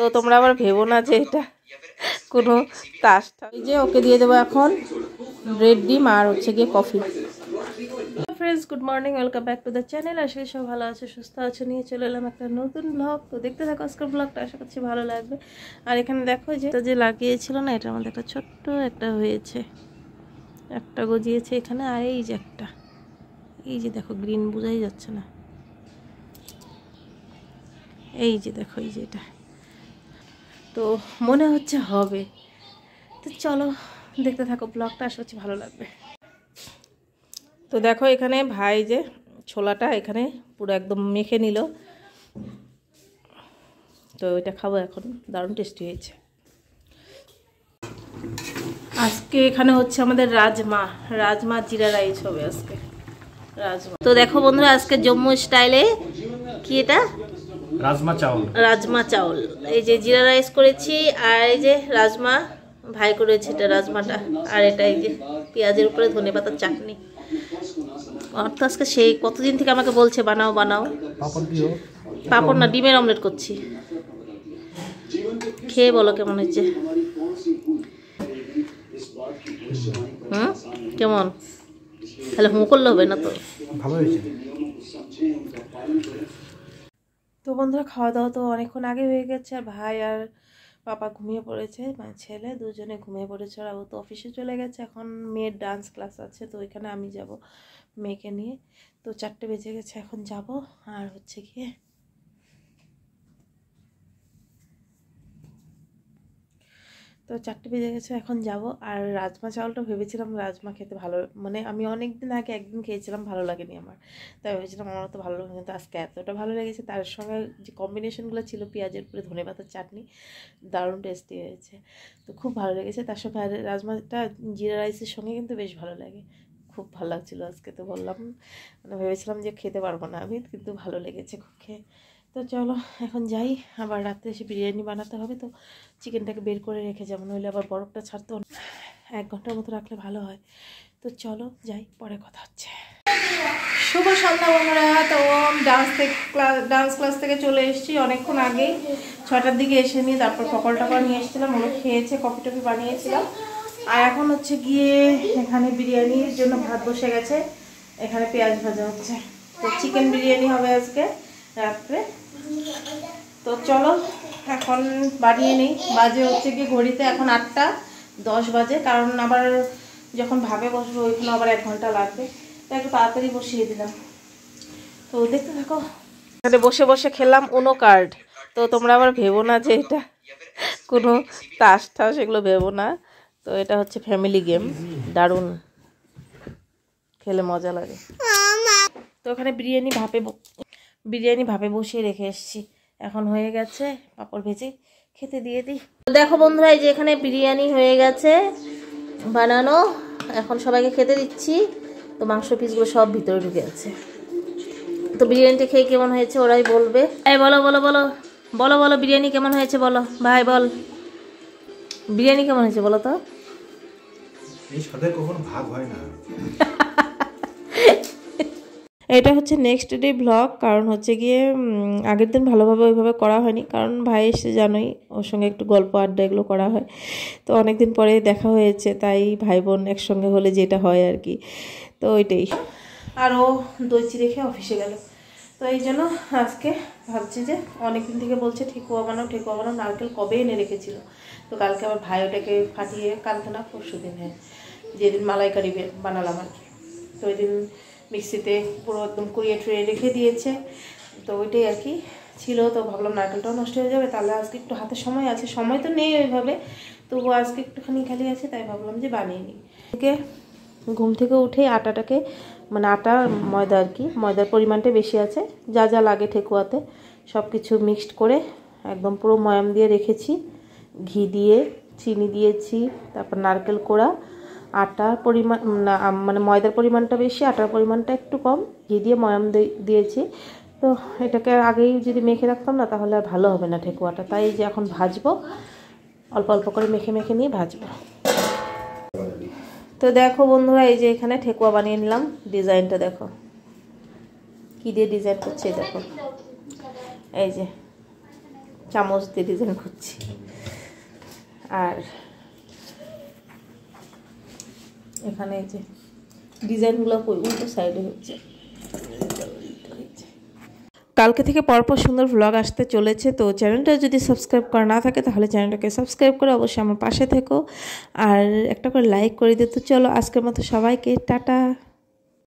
তো তোমরা আবার ভেবো না যে এটা কোনো তাসটা। এই যে ওকে দিয়ে দেবো এখন ব্রেড ডিম আর হচ্ছে গিয়ে coffee. Friends, good morning, welcome back to the channel. আশা করি সব ভালো আছে, সুস্থ আছে। নিয়ে চলে এলাম একটা নতুন ব্লগ। তো দেখতে থাকো আজকের ব্লগটা, আশা করছি ভালো লাগবে। আর এখানে দেখো যে লাগিয়েছিল না, এটার মধ্যে একটা ছোট্ট একটা হয়েছে, একটা গজিয়েছে এখানে। আর এই যে একটা, এই যে দেখো গ্রিন, বোঝাই যাচ্ছে না, এই যে দেখো, এই যে এটা তো মনে হচ্ছে হবে। তো চলো দেখতে থাকো ব্লগটা, আশা করছি ভালো লাগবে। তো দেখো এখানে ভাই যে ছোলাটা এখানে পুরো একদম মেখে নিল। তো এটা খাবো এখন, দারুণ টেস্টি হয়েছে। আজকে এখানে হচ্ছে আমাদের রাজমা জিরা রাইস হবে আজকে। রাজমা তো দেখো বন্ধুরা, আজকে জম্মু স্টাইলে কি এটা রাজমা চাউল। এই যে জিরা রাইস করেছি, আর এই যে রাজমা ভাই করেছে, এটা রাজমাটা। আর এটা এই যে পেঁয়াজের উপরে ধনেপাতার চাটনি। আর তো আজকে সেই কতদিন থেকে আমাকে বলছে বানাও বানাও। পাপড় না, ডিমের অমলেট করছি। খেয়ে বলো কেমন হয়েছে। কেমন? তাহলে হুঁ করলে হবে না তো। ভালো হয়েছে। তো বন্ধুরা, খাওয়া দাওয়া তো অনেকক্ষণ আগে হয়ে গেছে। আর ভাই আর পাপা ঘুমিয়ে পড়েছে, মানে ছেলে দুজনে ঘুমিয়ে পড়েছে। আর ও তো অফিসে চলে গেছে। এখন মেয়ের ডান্স ক্লাস আছে, তো ওইখানে আমি যাব মেয়েকে নিয়ে। তো 4টে বেজে গেছে, এখন যাব। আর হচ্ছে গিয়ে তো 4টে বেজে গেছে, এখন যাব। আর রাজমা চাউলটা ভেবেছিলাম রাজমা খেতে ভালো, মানে আমি অনেক দিন আগে একদিন খেয়েছিলাম, ভালো লাগেনি আমার। তাই ভেবেছিলাম আমার তো ভালো লাগে, কিন্তু আজকে এতটা ভালো লেগেছে। তার সঙ্গে যে কম্বিনেশনগুলো ছিল, পেঁয়াজের উপরে ধনেপাতার চাটনি, দারুণ টেস্টি হয়েছে। তো খুব ভালো লেগেছে। তার সঙ্গে আর রাজমাটা জিরা রাইসের সঙ্গে কিন্তু বেশ ভালো লাগে, খুব ভালো লাগছিলো আজকে। তো বললাম, মানে ভেবেছিলাম যে খেতে পারবো না আমি, কিন্তু ভালো লেগেছে খুব খেয়ে। তো চলো এখন যাই, আবার রাত্রে এসে বিরিয়ানি বানাতে হবে। তো চিকেনটাকে বের করে রেখে যাবো, নইলে আবার বরফটা ছাড়তে 1 ঘন্টার মতো রাখলে ভালো হয়। তো চলো যাই, পরে কথা হচ্ছে। শুভ সন্ধ্যা বন্ধুরা। তো ডান্স ক্লাস থেকে চলে এসেছি অনেকক্ষণ আগেই, 6টার দিকে এসে নিয়ে তারপর পকোড়া টকোড়া নিয়ে এসেছিলাম, ওগুলো খেয়েছে, কফি টফি বানিয়েছিলাম। আর এখন হচ্ছে গিয়ে এখানে বিরিয়ানির জন্য ভাত বসে গেছে, এখানে পেঁয়াজ ভাজা হচ্ছে। তো চিকেন বিরিয়ানি হবে আজকে রাত্রে। তো চলো এখন বানিয়ে নিই। বাজে হচ্ছে গিয়ে ঘড়িতে এখন 8টা 10 বাজে, কারণ আবার যখন ভাবে বসবো ওইখানে আবার 1 ঘন্টা লাগবে, তাই একটু তাড়াতাড়ি বসিয়ে দিলাম। তো দেখতে থাকো। এখানে বসে বসে খেলাম উনো কার্ড। তো তোমরা আবার ভেবো না যে এটা কোনো তাস টাস, এগুলো ভেবো না। তো এটা হচ্ছে ফ্যামিলি গেম, দারুণ খেলে মজা লাগে। তো ওখানে বিরিয়ানি ভাপে বসিয়ে রেখে এসেছি, এখন হয়ে গেছে, পাঁপড় ভেজে খেতে দিয়ে দিই। দেখো বন্ধুরা, এই যে এখানে বিরিয়ানি হয়ে গেছে বানানো, এখন সবাইকে খেতে দিচ্ছি। তো মাংস পিসগুলো সব ভিতরে ঢুকে আছে। তো বিরিয়ানিটা খেয়ে কেমন হয়েছে ওরাই বলবে। এই বলো বলো বলো বলো বলো বিরিয়ানি কেমন হয়েছে বলো, ভাই বল বিরিয়ানি কেমন হয়েছে বলো তো। এই সাথে কখনো ভাগ হয় না। এটা হচ্ছে নেক্সট ডে ব্লগ, কারণ হচ্ছে গিয়ে আগের দিন ভালোভাবে ওইভাবে করা হয়নি, কারণ ভাই এসে জানোই ওর সঙ্গে একটু গল্প আড্ডা এগুলো করা হয়। তো অনেক দিন পরে দেখা হয়েছে, তাই ভাই বোন একসঙ্গে হলে যেটা হয় আর কি, তো ওইটাই। আর ও দই চিড়ে খেয়ে অফিসে গেল। তো এই জন্য আজকে ভাবছি যে অনেকদিন থেকে বলছে ঠেকুয়া বানাও, নারকেল কবে এনে রেখেছিল। তো কালকে আবার ভাই ওটাকে ফাটিয়ে, কালকে না পরশু দিন, হ্যাঁ যেদিন মালাইকারি বানালাম আর কি, তো ওই দিন মিক্সিতে পুরো একদম কুড়িয়ে টুড়িয়ে রেখে দিয়েছে। তো ওইটাই আর কি ছিল। তো ভাবলাম নারকেলটাও নষ্ট হয়ে যাবে, তাহলে আজকে একটু হাতে সময় আছে, সময় তো নেই ওইভাবে, তবু আজকে একটুখানি খালি আছে, তাই ভাবলাম যে বানিয়ে নিই। ঘুম থেকে উঠে আটাটাকে, মানে আটা ময়দা আর কি, ময়দার পরিমাণটা বেশি আছে, যা যা লাগে ঠেকুয়াতে সব কিছু মিক্সড করে একদম পুরো ময়াম দিয়ে রেখেছি। ঘি দিয়ে, চিনি দিয়েছি, তারপর নারকেল কোড়া, আটার পরিমাণ মানে ময়দার পরিমাণটা বেশি, আটার পরিমাণটা একটু কম, ঘি দিয়ে ময়াম দিয়েছি। তো এটাকে আগেই যদি মেখে রাখতাম না, তাহলে আর ভালো হবে না ঠেকুয়াটা, তাই যে এখন ভাজবো, অল্প অল্প করে মেখে মেখে নিয়ে ভাজবো। তো দেখো বন্ধুরা, এই যে এখানে ঠেকুয়া বানিয়ে নিলাম, ডিজাইনটা দেখো কি দিয়ে ডিজাইন করছে, দেখো এই যে চামচ দিয়ে ডিজাইন করছি। আর এখানে এই যে ডিজাইনগুলো উল্টো সাইডে হচ্ছে। কালকে থেকে পরপর সুন্দর ভ্লগ আসতে চলেছে। তো চ্যানেলটা যদি সাবস্ক্রাইব করা না থাকে তাহলে চ্যানেলটাকে সাবস্ক্রাইব করে অবশ্যই আমার পাশে থেকো, আর একটা করে লাইক করে দিতে। চলো আজকের মতো সবাইকে টাটা।